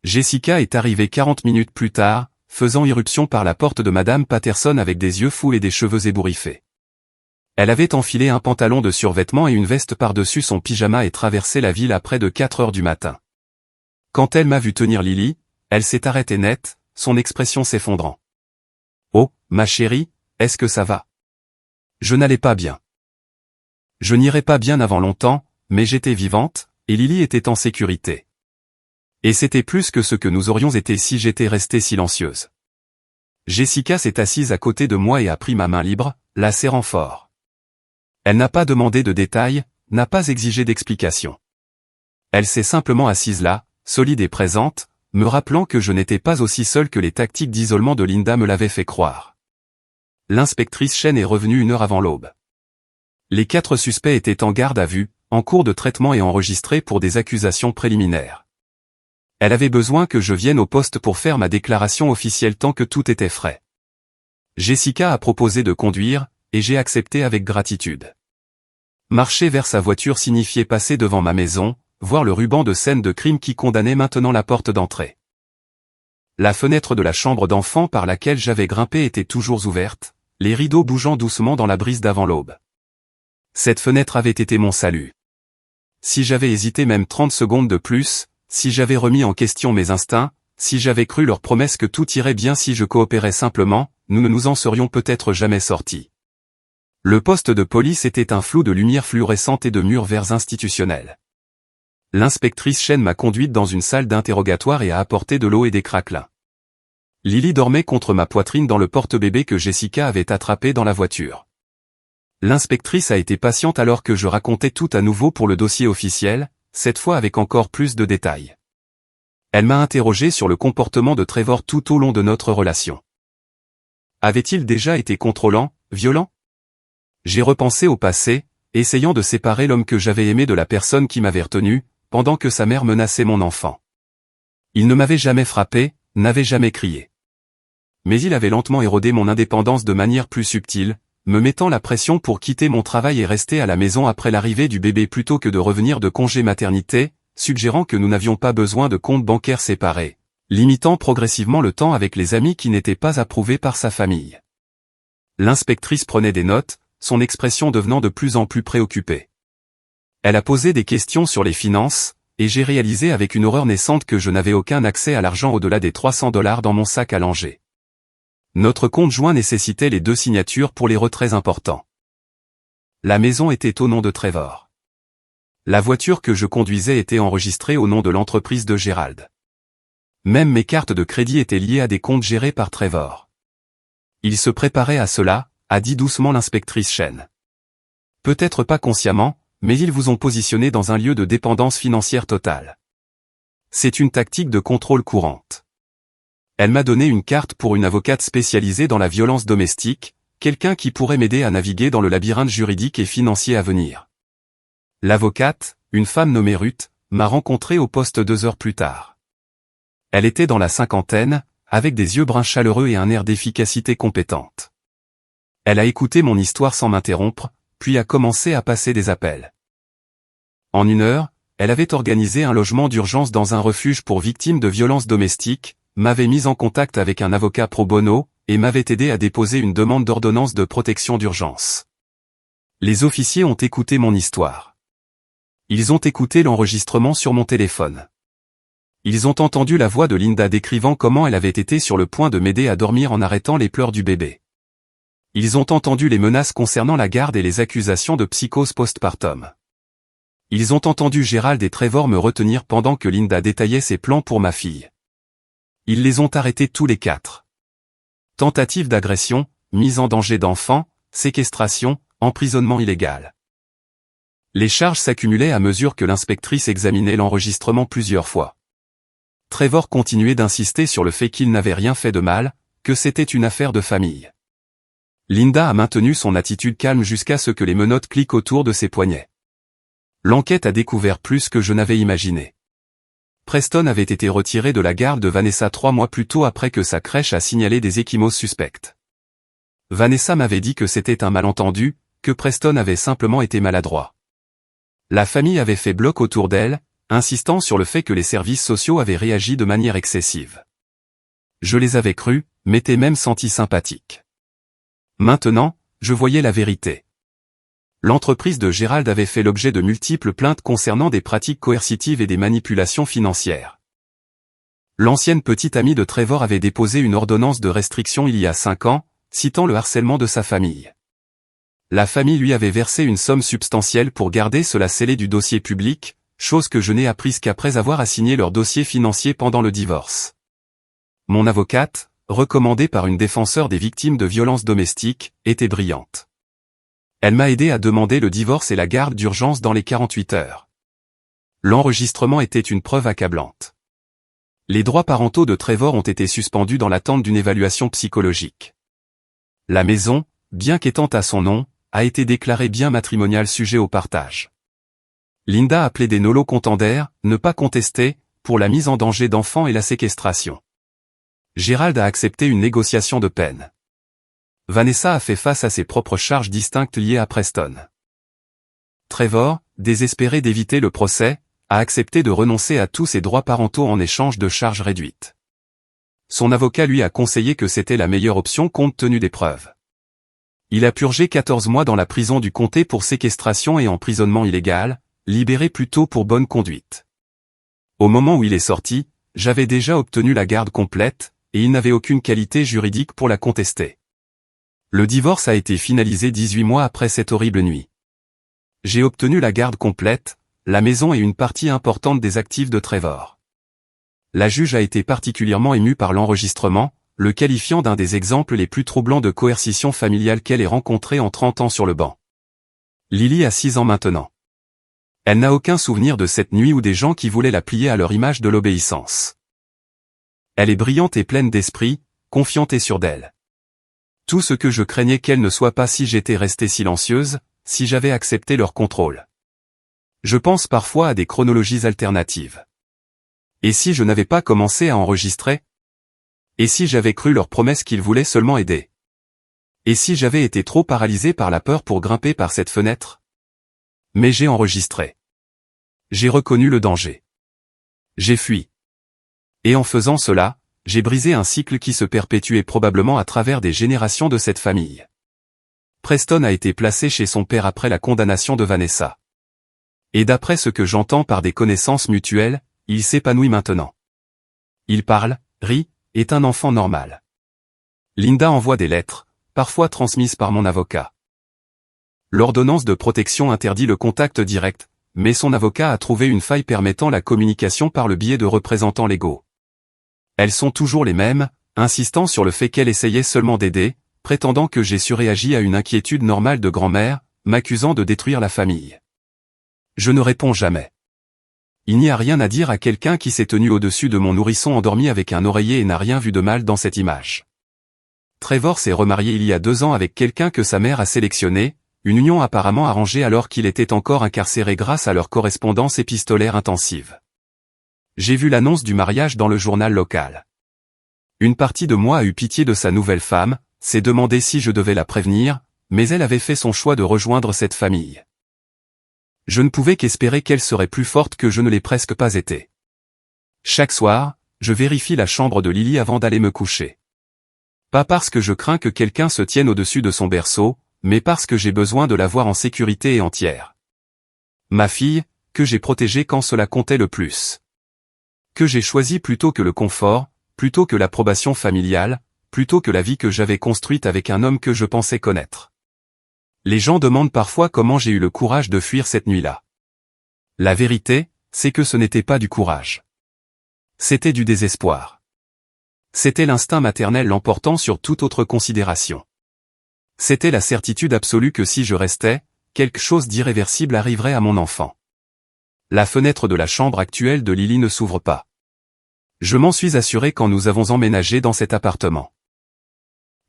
A: Jessica est arrivée 40 minutes plus tard, faisant irruption par la porte de Madame Patterson avec des yeux fous et des cheveux ébouriffés. Elle avait enfilé un pantalon de survêtement et une veste par-dessus son pyjama et traversé la ville à près de 4 heures du matin. Quand elle m'a vu tenir Lily, elle s'est arrêtée net, son expression s'effondrant. « Oh, ma chérie, est-ce que ça va ?» Je n'allais pas bien. Je n'irais pas bien avant longtemps, mais j'étais vivante, et Lily était en sécurité. Et c'était plus que ce que nous aurions été si j'étais restée silencieuse. Jessica s'est assise à côté de moi et a pris ma main libre, la serrant fort. Elle n'a pas demandé de détails, n'a pas exigé d'explications. Elle s'est simplement assise là, solide et présente, me rappelant que je n'étais pas aussi seul que les tactiques d'isolement de Linda me l'avaient fait croire. L'inspectrice Chen est revenue 1 heure avant l'aube. Les 4 suspects étaient en garde à vue, en cours de traitement et enregistrés pour des accusations préliminaires. Elle avait besoin que je vienne au poste pour faire ma déclaration officielle tant que tout était frais. Jessica a proposé de conduire, et j'ai accepté avec gratitude. Marcher vers sa voiture signifiait passer devant ma maison, voir le ruban de scène de crime qui condamnait maintenant la porte d'entrée. La fenêtre de la chambre d'enfant par laquelle j'avais grimpé était toujours ouverte, les rideaux bougeant doucement dans la brise d'avant l'aube. Cette fenêtre avait été mon salut. Si j'avais hésité même 30 secondes de plus, si j'avais remis en question mes instincts, si j'avais cru leur promesse que tout irait bien si je coopérais simplement, nous ne nous en serions peut-être jamais sortis. Le poste de police était un flou de lumière fluorescente et de murs verts institutionnels. L'inspectrice Chen m'a conduite dans une salle d'interrogatoire et a apporté de l'eau et des craquelins. Lily dormait contre ma poitrine dans le porte-bébé que Jessica avait attrapé dans la voiture. L'inspectrice a été patiente alors que je racontais tout à nouveau pour le dossier officiel, cette fois avec encore plus de détails. Elle m'a interrogé sur le comportement de Trevor tout au long de notre relation. Avait-il déjà été contrôlant, violent ? J'ai repensé au passé, essayant de séparer l'homme que j'avais aimé de la personne qui m'avait retenu, pendant que sa mère menaçait mon enfant. Il ne m'avait jamais frappé, n'avait jamais crié. Mais il avait lentement érodé mon indépendance de manière plus subtile, me mettant la pression pour quitter mon travail et rester à la maison après l'arrivée du bébé plutôt que de revenir de congé maternité, suggérant que nous n'avions pas besoin de comptes bancaires séparés, limitant progressivement le temps avec les amis qui n'étaient pas approuvés par sa famille. L'inspectrice prenait des notes, son expression devenant de plus en plus préoccupée. Elle a posé des questions sur les finances, et j'ai réalisé avec une horreur naissante que je n'avais aucun accès à l'argent au-delà des $300 dans mon sac à langer. Notre compte joint nécessitait les 2 signatures pour les retraits importants. La maison était au nom de Trevor. La voiture que je conduisais était enregistrée au nom de l'entreprise de Gérald. Même mes cartes de crédit étaient liées à des comptes gérés par Trevor. Il se préparait à cela, a dit doucement l'inspectrice Chen. Peut-être pas consciemment, mais ils vous ont positionné dans un lieu de dépendance financière totale. C'est une tactique de contrôle courante. Elle m'a donné une carte pour une avocate spécialisée dans la violence domestique, quelqu'un qui pourrait m'aider à naviguer dans le labyrinthe juridique et financier à venir. L'avocate, une femme nommée Ruth, m'a rencontré au poste 2 heures plus tard. Elle était dans la cinquantaine, avec des yeux bruns chaleureux et un air d'efficacité compétente. Elle a écouté mon histoire sans m'interrompre, puis a commencé à passer des appels. En 1 heure, elle avait organisé un logement d'urgence dans un refuge pour victimes de violences domestiques, m'avait mis en contact avec un avocat pro bono, et m'avait aidé à déposer une demande d'ordonnance de protection d'urgence. Les officiers ont écouté mon histoire. Ils ont écouté l'enregistrement sur mon téléphone. Ils ont entendu la voix de Linda décrivant comment elle avait été sur le point de m'aider à dormir en arrêtant les pleurs du bébé. Ils ont entendu les menaces concernant la garde et les accusations de psychose postpartum. Ils ont entendu Gérald et Trevor me retenir pendant que Linda détaillait ses plans pour ma fille. Ils les ont arrêtés tous les 4. Tentative d'agression, mise en danger d'enfant, séquestration, emprisonnement illégal. Les charges s'accumulaient à mesure que l'inspectrice examinait l'enregistrement plusieurs fois. Trevor continuait d'insister sur le fait qu'il n'avait rien fait de mal, que c'était une affaire de famille. Linda a maintenu son attitude calme jusqu'à ce que les menottes cliquent autour de ses poignets. L'enquête a découvert plus que je n'avais imaginé. Preston avait été retiré de la garde de Vanessa 3 mois plus tôt après que sa crèche a signalé des ecchymoses suspectes. Vanessa m'avait dit que c'était un malentendu, que Preston avait simplement été maladroit. La famille avait fait bloc autour d'elle, insistant sur le fait que les services sociaux avaient réagi de manière excessive. Je les avais crus, m'étais même senti sympathique. Maintenant, je voyais la vérité. L'entreprise de Gérald avait fait l'objet de multiples plaintes concernant des pratiques coercitives et des manipulations financières. L'ancienne petite amie de Trevor avait déposé une ordonnance de restriction il y a 5 ans, citant le harcèlement de sa famille. La famille lui avait versé une somme substantielle pour garder cela scellé du dossier public, chose que je n'ai apprise qu'après avoir assigné leur dossier financier pendant le divorce. Mon avocate, recommandée par une défenseure des victimes de violences domestiques, était brillante. Elle m'a aidé à demander le divorce et la garde d'urgence dans les 48 heures. L'enregistrement était une preuve accablante. Les droits parentaux de Trevor ont été suspendus dans l'attente d'une évaluation psychologique. La maison, bien qu'étant à son nom, a été déclarée bien matrimonial sujet au partage. Linda a plaidé nolo contendere, ne pas contester, pour la mise en danger d'enfants et la séquestration. Gérald a accepté une négociation de peine. Vanessa a fait face à ses propres charges distinctes liées à Preston. Trevor, désespéré d'éviter le procès, a accepté de renoncer à tous ses droits parentaux en échange de charges réduites. Son avocat lui a conseillé que c'était la meilleure option compte tenu des preuves. Il a purgé 14 mois dans la prison du comté pour séquestration et emprisonnement illégal, libéré plus tôt pour bonne conduite. Au moment où il est sorti, j'avais déjà obtenu la garde complète, et il n'avait aucune qualité juridique pour la contester. Le divorce a été finalisé 18 mois après cette horrible nuit. J'ai obtenu la garde complète, la maison et une partie importante des actifs de Trevor. La juge a été particulièrement émue par l'enregistrement, le qualifiant d'un des exemples les plus troublants de coercition familiale qu'elle ait rencontré en 30 ans sur le banc. Lily a 6 ans maintenant. Elle n'a aucun souvenir de cette nuit ou des gens qui voulaient la plier à leur image de l'obéissance. Elle est brillante et pleine d'esprit, confiante et sûre d'elle. Tout ce que je craignais qu'elle ne soit pas si j'étais restée silencieuse, si j'avais accepté leur contrôle. Je pense parfois à des chronologies alternatives. Et si je n'avais pas commencé à enregistrer? Et si j'avais cru leur promesse qu'ils voulaient seulement aider? Et si j'avais été trop paralysé par la peur pour grimper par cette fenêtre? Mais j'ai enregistré. J'ai reconnu le danger. J'ai fui. Et en faisant cela, j'ai brisé un cycle qui se perpétuait probablement à travers des générations de cette famille. Preston a été placé chez son père après la condamnation de Vanessa. Et d'après ce que j'entends par des connaissances mutuelles, il s'épanouit maintenant. Il parle, rit, est un enfant normal. Linda envoie des lettres, parfois transmises par mon avocat. L'ordonnance de protection interdit le contact direct, mais son avocat a trouvé une faille permettant la communication par le biais de représentants légaux. Elles sont toujours les mêmes, insistant sur le fait qu'elle essayait seulement d'aider, prétendant que j'ai surréagi à une inquiétude normale de grand-mère, m'accusant de détruire la famille. Je ne réponds jamais. Il n'y a rien à dire à quelqu'un qui s'est tenu au-dessus de mon nourrisson endormi avec un oreiller et n'a rien vu de mal dans cette image. Trevor s'est remarié il y a 2 ans avec quelqu'un que sa mère a sélectionné, une union apparemment arrangée alors qu'il était encore incarcéré grâce à leur correspondance épistolaire intensive. J'ai vu l'annonce du mariage dans le journal local. Une partie de moi a eu pitié de sa nouvelle femme, s'est demandé si je devais la prévenir, mais elle avait fait son choix de rejoindre cette famille. Je ne pouvais qu'espérer qu'elle serait plus forte que je ne l'ai presque pas été. Chaque soir, je vérifie la chambre de Lily avant d'aller me coucher. Pas parce que je crains que quelqu'un se tienne au-dessus de son berceau, mais parce que j'ai besoin de la voir en sécurité et entière. Ma fille, que j'ai protégée quand cela comptait le plus. Que j'ai choisie plutôt que le confort, plutôt que l'approbation familiale, plutôt que la vie que j'avais construite avec un homme que je pensais connaître. Les gens demandent parfois comment j'ai eu le courage de fuir cette nuit-là. La vérité, c'est que ce n'était pas du courage. C'était du désespoir. C'était l'instinct maternel l'emportant sur toute autre considération. C'était la certitude absolue que si je restais, quelque chose d'irréversible arriverait à mon enfant. La fenêtre de la chambre actuelle de Lily ne s'ouvre pas. Je m'en suis assuré quand nous avons emménagé dans cet appartement.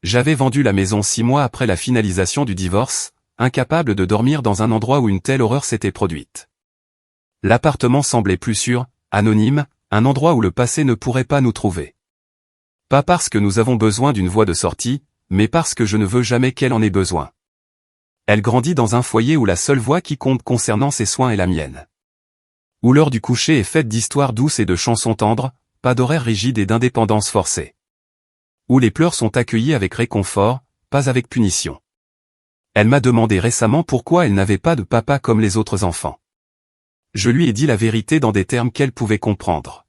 A: J'avais vendu la maison 6 mois après la finalisation du divorce, incapable de dormir dans un endroit où une telle horreur s'était produite. L'appartement semblait plus sûr, anonyme, un endroit où le passé ne pourrait pas nous trouver. Pas parce que nous avons besoin d'une voie de sortie, mais parce que je ne veux jamais qu'elle en ait besoin. Elle grandit dans un foyer où la seule voix qui compte concernant ses soins est la mienne. Où l'heure du coucher est faite d'histoires douces et de chansons tendres, pas d'horaires rigides et d'indépendance forcée. Où les pleurs sont accueillis avec réconfort, pas avec punition. Elle m'a demandé récemment pourquoi elle n'avait pas de papa comme les autres enfants. Je lui ai dit la vérité dans des termes qu'elle pouvait comprendre.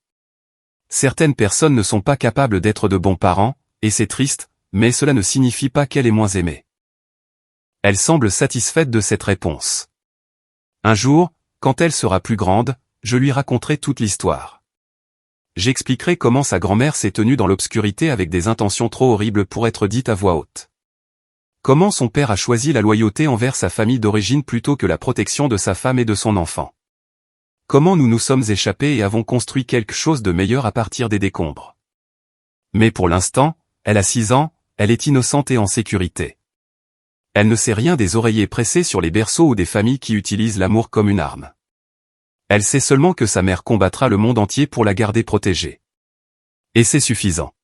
A: Certaines personnes ne sont pas capables d'être de bons parents, et c'est triste, mais cela ne signifie pas qu'elle est moins aimée. Elle semble satisfaite de cette réponse. Un jour, quand elle sera plus grande, je lui raconterai toute l'histoire. J'expliquerai comment sa grand-mère s'est tenue dans l'obscurité avec des intentions trop horribles pour être dites à voix haute. Comment son père a choisi la loyauté envers sa famille d'origine plutôt que la protection de sa femme et de son enfant. Comment nous nous sommes échappés et avons construit quelque chose de meilleur à partir des décombres. Mais pour l'instant, elle a 6 ans, elle est innocente et en sécurité. Elle ne sait rien des oreillers pressés sur les berceaux ou des familles qui utilisent l'amour comme une arme. Elle sait seulement que sa mère combattra le monde entier pour la garder protégée. Et c'est suffisant.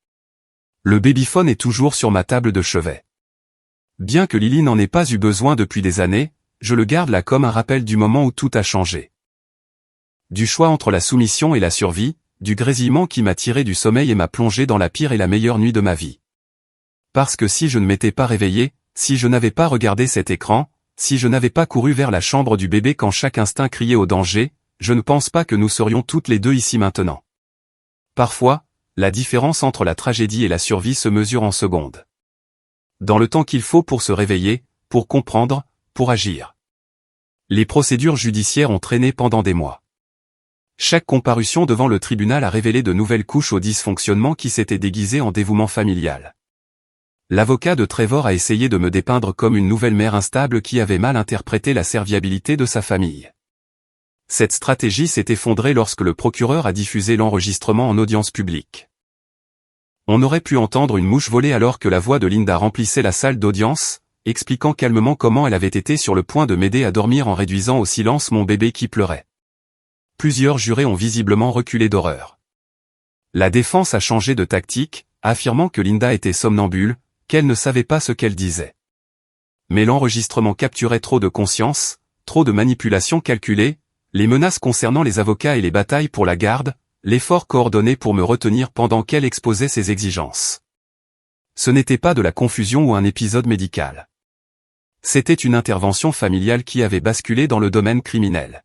A: Le babyphone est toujours sur ma table de chevet. Bien que Lily n'en ait pas eu besoin depuis des années, je le garde là comme un rappel du moment où tout a changé. Du choix entre la soumission et la survie, du grésillement qui m'a tiré du sommeil et m'a plongé dans la pire et la meilleure nuit de ma vie. Parce que si je ne m'étais pas réveillé, si je n'avais pas regardé cet écran, si je n'avais pas couru vers la chambre du bébé quand chaque instinct criait au danger, je ne pense pas que nous serions toutes les deux ici maintenant. Parfois, la différence entre la tragédie et la survie se mesure en secondes. Dans le temps qu'il faut pour se réveiller, pour comprendre, pour agir. Les procédures judiciaires ont traîné pendant des mois. Chaque comparution devant le tribunal a révélé de nouvelles couches au dysfonctionnement qui s'était déguisé en dévouement familial. L'avocat de Trevor a essayé de me dépeindre comme une nouvelle mère instable qui avait mal interprété la serviabilité de sa famille. Cette stratégie s'est effondrée lorsque le procureur a diffusé l'enregistrement en audience publique. On aurait pu entendre une mouche voler alors que la voix de Linda remplissait la salle d'audience, expliquant calmement comment elle avait été sur le point de m'aider à dormir en réduisant au silence mon bébé qui pleurait. Plusieurs jurés ont visiblement reculé d'horreur. La défense a changé de tactique, affirmant que Linda était somnambule, qu'elle ne savait pas ce qu'elle disait. Mais l'enregistrement capturait trop de conscience, trop de manipulations calculées, les menaces concernant les avocats et les batailles pour la garde, l'effort coordonné pour me retenir pendant qu'elle exposait ses exigences. Ce n'était pas de la confusion ou un épisode médical. C'était une intervention familiale qui avait basculé dans le domaine criminel.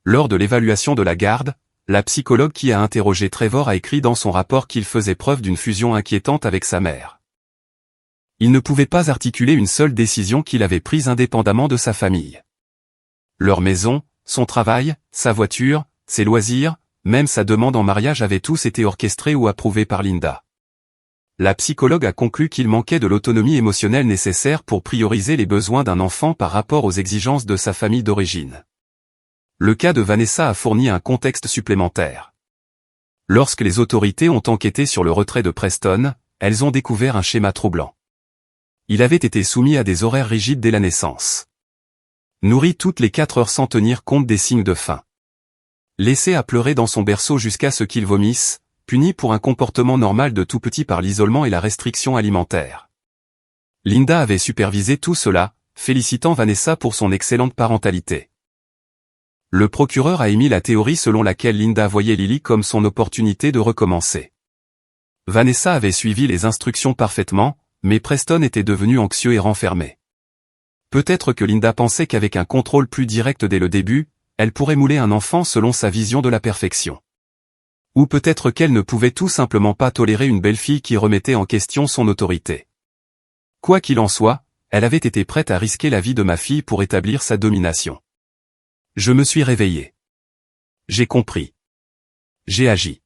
A: Lors de l'évaluation de la garde, la psychologue qui a interrogé Trevor a écrit dans son rapport qu'il faisait preuve d'une fusion inquiétante avec sa mère. Il ne pouvait pas articuler une seule décision qu'il avait prise indépendamment de sa famille. Leur maison, son travail, sa voiture, ses loisirs, même sa demande en mariage avaient tous été orchestrés ou approuvés par Linda. La psychologue a conclu qu'il manquait de l'autonomie émotionnelle nécessaire pour prioriser les besoins d'un enfant par rapport aux exigences de sa famille d'origine. Le cas de Vanessa a fourni un contexte supplémentaire. Lorsque les autorités ont enquêté sur le retrait de Preston, elles ont découvert un schéma troublant. Il avait été soumis à des horaires rigides dès la naissance. Nourri toutes les 4 heures sans tenir compte des signes de faim. Laissé à pleurer dans son berceau jusqu'à ce qu'il vomisse, punie pour un comportement normal de tout petit par l'isolement et la restriction alimentaire. Linda avait supervisé tout cela, félicitant Vanessa pour son excellente parentalité. Le procureur a émis la théorie selon laquelle Linda voyait Lily comme son opportunité de recommencer. Vanessa avait suivi les instructions parfaitement, mais Preston était devenu anxieux et renfermé. Peut-être que Linda pensait qu'avec un contrôle plus direct dès le début, elle pourrait mouler un enfant selon sa vision de la perfection. Ou peut-être qu'elle ne pouvait tout simplement pas tolérer une belle-fille qui remettait en question son autorité. Quoi qu'il en soit, elle avait été prête à risquer la vie de ma fille pour établir sa domination. Je me suis réveillé. J'ai compris. J'ai agi.